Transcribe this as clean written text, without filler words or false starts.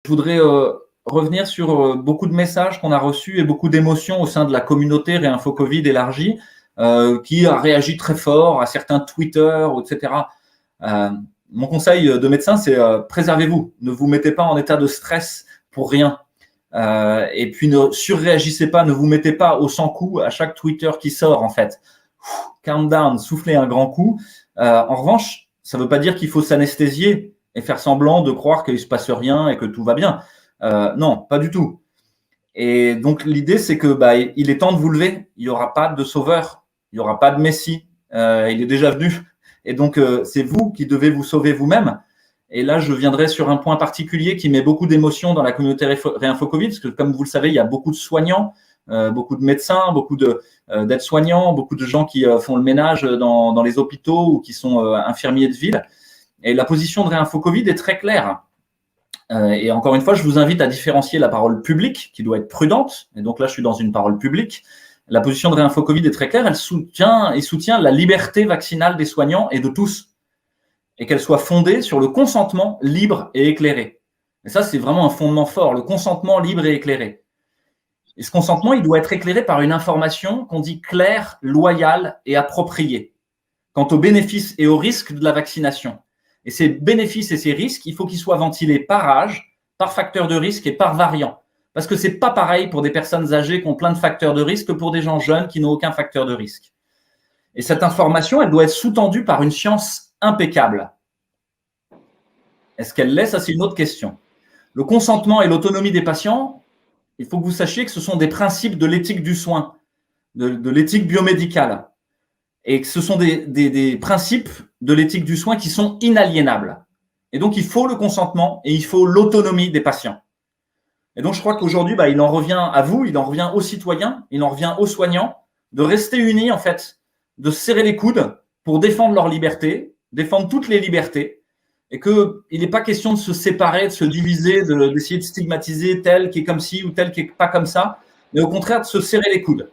voudrais revenir sur beaucoup de messages qu'on a reçus et beaucoup d'émotions au sein de la communauté Réinfo Covid élargie, qui a réagi très fort à certains Twitter, etc. Mon conseil de médecin, c'est préservez-vous. Ne vous mettez pas en état de stress pour rien. Et puis ne surréagissez pas, ne vous mettez pas au 100 coups à chaque Twitter qui sort en fait. Calm down, soufflez un grand coup. En revanche, ça ne veut pas dire qu'il faut s'anesthésier et faire semblant de croire qu'il ne se passe rien et que tout va bien. Non, pas du tout. Et donc l'idée, c'est que il est temps de vous lever. Il n'y aura pas de sauveur, il n'y aura pas de Messie. Il est déjà venu. Et donc c'est vous qui devez vous sauver vous-même. Et là, je viendrai sur un point particulier qui met beaucoup d'émotions dans la communauté Réinfo Covid, parce que comme vous le savez, il y a beaucoup de soignants, beaucoup de médecins, beaucoup d'aides-soignants, beaucoup de gens qui font le ménage dans les hôpitaux ou qui sont infirmiers de ville. Et la position de Réinfo Covid est très claire. Et encore une fois, je vous invite à différencier la parole publique, qui doit être prudente. Et donc là, je suis dans une parole publique. La position de Réinfo Covid est très claire. Elle soutient la liberté vaccinale des soignants et de tous, et qu'elle soit fondée sur le consentement libre et éclairé. Et ça, c'est vraiment un fondement fort, le consentement libre et éclairé. Et ce consentement, il doit être éclairé par une information qu'on dit claire, loyale et appropriée quant aux bénéfices et aux risques de la vaccination. Et ces bénéfices et ces risques, il faut qu'ils soient ventilés par âge, par facteur de risque et par variant. Parce que ce n'est pas pareil pour des personnes âgées qui ont plein de facteurs de risque que pour des gens jeunes qui n'ont aucun facteur de risque. Et cette information, elle doit être sous-tendue par une science impeccable. Est-ce qu'elle l'est? Ça, c'est une autre question. Le consentement et l'autonomie des patients, il faut que vous sachiez que ce sont des principes de l'éthique du soin, de l'éthique biomédicale. Et que ce sont des principes de l'éthique du soin qui sont inaliénables. Et donc, il faut le consentement et il faut l'autonomie des patients. Et donc, je crois qu'aujourd'hui, il en revient à vous, il en revient aux citoyens, il en revient aux soignants de rester unis, en fait, de serrer les coudes pour défendre leur liberté, défendre toutes les libertés, et qu'il n'est pas question de se séparer, de se diviser, d'essayer de stigmatiser tel qui est comme ci ou tel qui n'est pas comme ça, mais au contraire de se serrer les coudes.